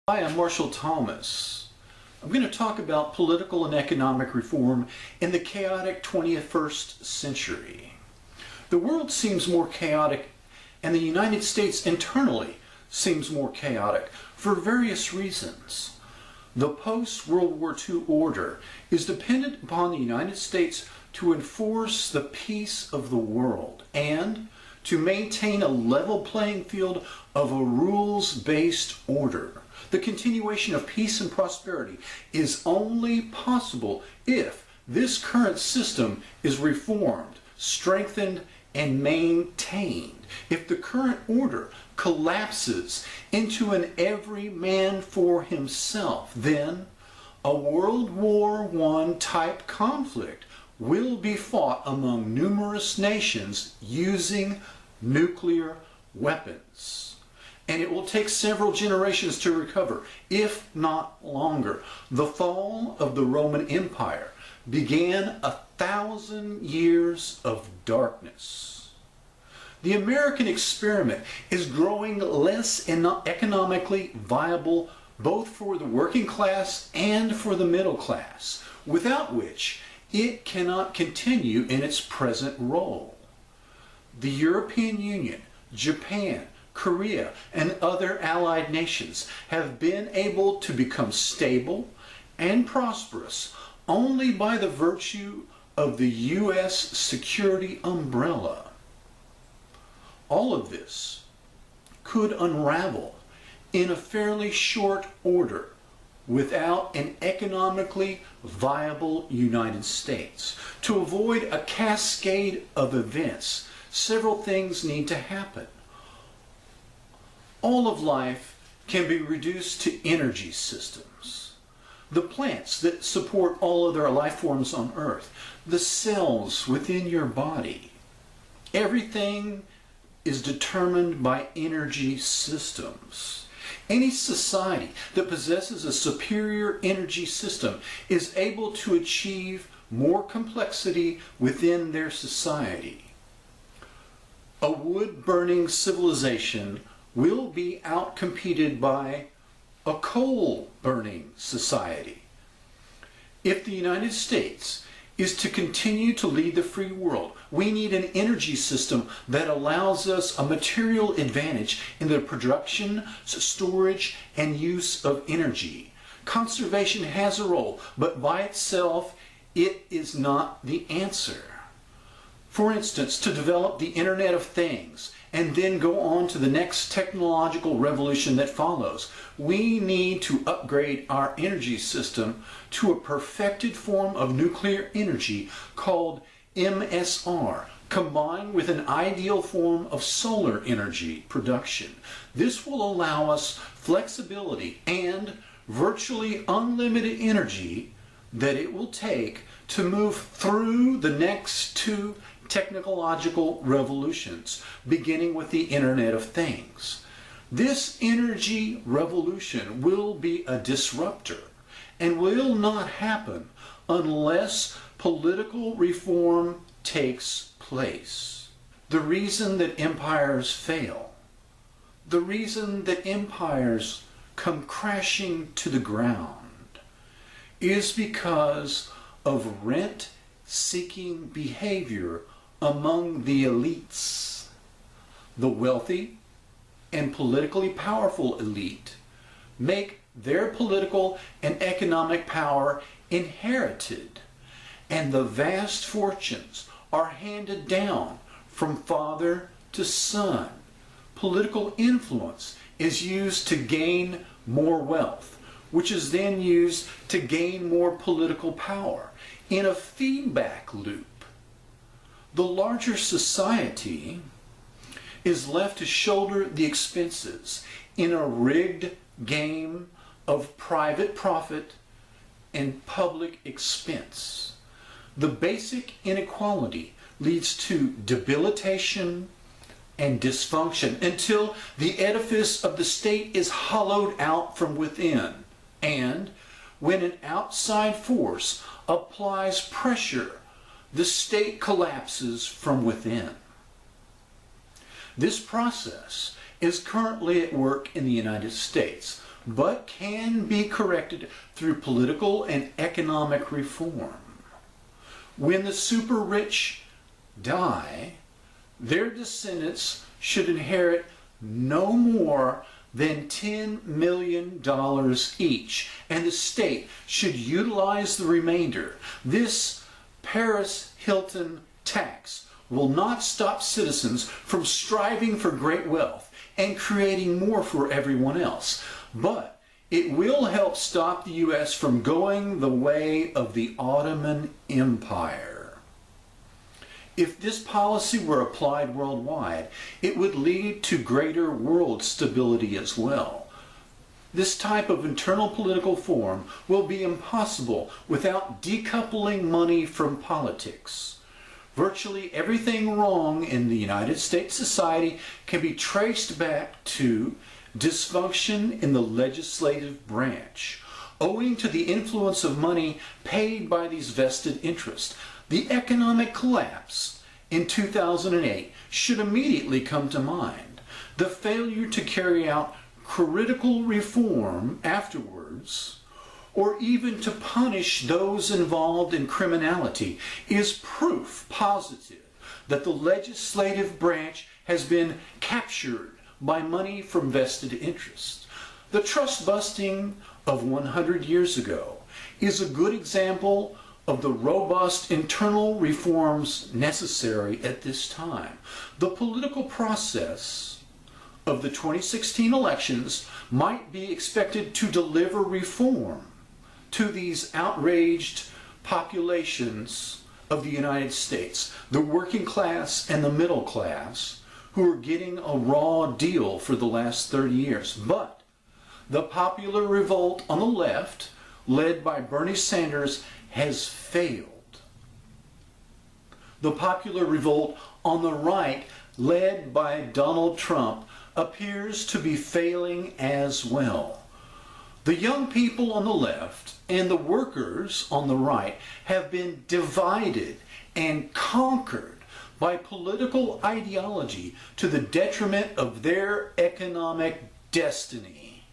Hi, I'm Marshall Thomas. I'm going to talk about political and economic reform in the chaotic 21st century. The world seems more chaotic, and the United States internally seems more chaotic for various reasons. The post-World War II order is dependent upon the United States to enforce the peace of the world and to maintain a level playing field of a rules-based order. The continuation of peace and prosperity is only possible if this current system is reformed, strengthened, and maintained. If the current order collapses into an every man for himself, then a World War I type conflict will be fought among numerous nations using nuclear weapons. And it will take several generations to recover, if not longer. The fall of the Roman Empire began 1,000 years of darkness. The American experiment is growing less economically viable both for the working class and for the middle class, without which it cannot continue in its present role. The European Union, Japan, Korea, and other allied nations have been able to become stable and prosperous only by the virtue of the U.S. security umbrella. All of this could unravel in a fairly short order without an economically viable United States. To avoid a cascade of events, several things need to happen. All of life can be reduced to energy systems. The plants that support all other life forms on Earth, the cells within your body, everything is determined by energy systems. Any society that possesses a superior energy system is able to achieve more complexity within their society. A wood-burning civilization will be outcompeted by a coal-burning society. If the United States is to continue to lead the free world, we need an energy system that allows us a material advantage in the production, storage, and use of energy. Conservation has a role, but by itself, it is not the answer. For instance, to develop the Internet of Things and then go on to the next technological revolution that follows, we need to upgrade our energy system to a perfected form of nuclear energy called MSR, combined with an ideal form of solar energy production. This will allow us flexibility and virtually unlimited energy that it will take to move through the next two technological revolutions, beginning with the Internet of Things. This energy revolution will be a disruptor and will not happen unless political reform takes place. The reason that empires fail, the reason that empires come crashing to the ground, is because of rent-seeking behavior among the elites. The wealthy and politically powerful elite make their political and economic power inherited, and the vast fortunes are handed down from father to son. Political influence is used to gain more wealth, which is then used to gain more political power in a feedback loop. The larger society is left to shoulder the expenses in a rigged game of private profit and public expense. The basic inequality leads to debilitation and dysfunction until the edifice of the state is hollowed out from within, and when an outside force applies pressure, the state collapses from within. This process is currently at work in the United States, but can be corrected through political and economic reform. When the super rich die, their descendants should inherit no more than $10 million each, and the state should utilize the remainder. This Paris Hilton tax will not stop citizens from striving for great wealth and creating more for everyone else, but it will help stop the U.S. from going the way of the Ottoman Empire. If this policy were applied worldwide, it would lead to greater world stability as well. This type of internal political form will be impossible without decoupling money from politics. Virtually everything wrong in the United States society can be traced back to dysfunction in the legislative branch, owing to the influence of money paid by these vested interests. The economic collapse in 2008 should immediately come to mind. The failure to carry out critical reform afterwards, or even to punish those involved in criminality, is proof positive that the legislative branch has been captured by money from vested interests. The trust busting of 100 years ago is a good example of the robust internal reforms necessary at this time. The political process of the 2016 elections might be expected to deliver reform to these outraged populations of the United States, the working class and the middle class, who are getting a raw deal for the last 30 years. But the popular revolt on the left, led by Bernie Sanders, has failed. The popular revolt on the right, led by Donald Trump, appears to be failing as well. The young people on the left and the workers on the right have been divided and conquered by political ideology to the detriment of their economic destiny.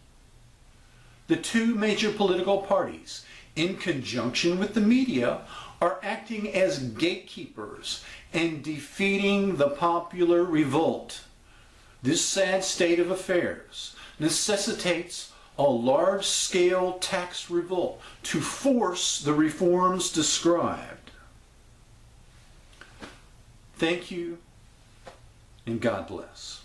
The two major political parties, in conjunction with the media, are acting as gatekeepers and defeating the popular revolt. This sad state of affairs necessitates a large-scale tax revolt to force the reforms described. Thank you, and God bless.